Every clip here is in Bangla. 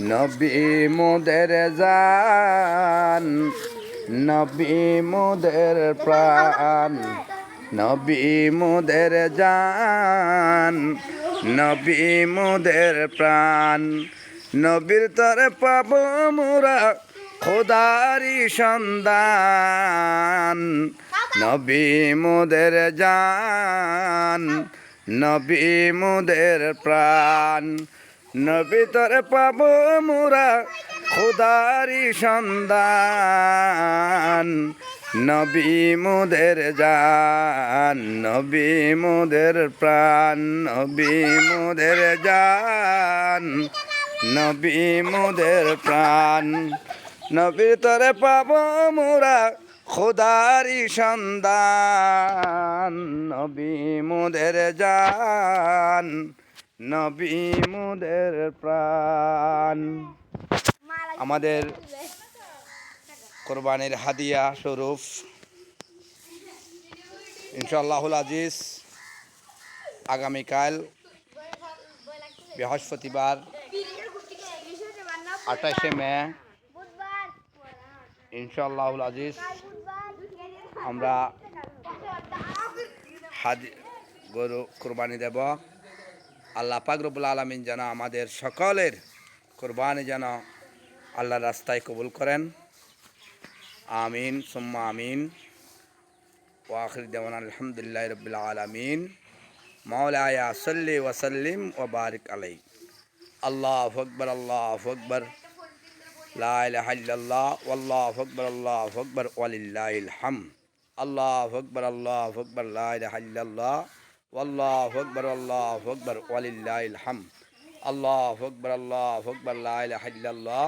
নবী মোদের জান, নবী মোদের প্রাণ, নবী মোদের জান, নবী মোদের প্রাণ। নবীর তরে পাব মোরা খোদারি সন্ধান। নবী মোদের জান, নবী মোদের প্রাণ। নবী তরে পাব মোরা খোদারি সন্ধান। নবী মোদের জান, নবী মোদের প্রাণ, নবী মোদের জান, নবী মোদের প্রাণ। নবীর তরে পাব মোরা খোদারি সন্ধান। নবী মোদের জান, নবী মোদের প্রাণ। আমাদের কোরবানির হাদিয়া স্বরূপ ইনশাআল্লাহুল আজিজ আগামীকাল বৃহস্পতিবার 28শে মে ইনশাআল্লাহুল আজিজ আমরা গরু কোরবানি দেব। আল্লাহ পাক রব্বুল আলামিন যেন আমাদের সকলের কোরবানি যেন আল্লাহর রাস্তায় কবুল করেন। আমিন সুম্মা আমিন। ওয়া আখির দাওয়ানা আলহামদুলিল্লাহি রাব্বিল আলামিন। মাওলায়া সাল্লি ওয়া সাল্লিম ওয়া বারিক আলাইহি। আল্লাহু আকবার, আল্লাহু আকবার, লা ইলাহা ইল্লাল্লাহ, ওয়াল্লাহু আকবার, আল্লাহু আকবার, ওয়ালিল্লাহিল হামদ। আল্লাহু আকবার, আল্লাহু আকবার, লা ইলাহা ইল্লাল্লাহ, ওয়াল্লাহু আকবার, আল্লাহু আকবার, ওয়ালিল্লাহিল হামদ। আল্লাহু আকবার, আল্লাহু আকবার, লা ইলাহা ইল্লাল্লাহ,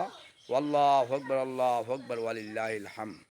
ওয়াল্লাহু আকবার, আল্লাহু আকবার, ওয়ালিল্লাহিল হামদ।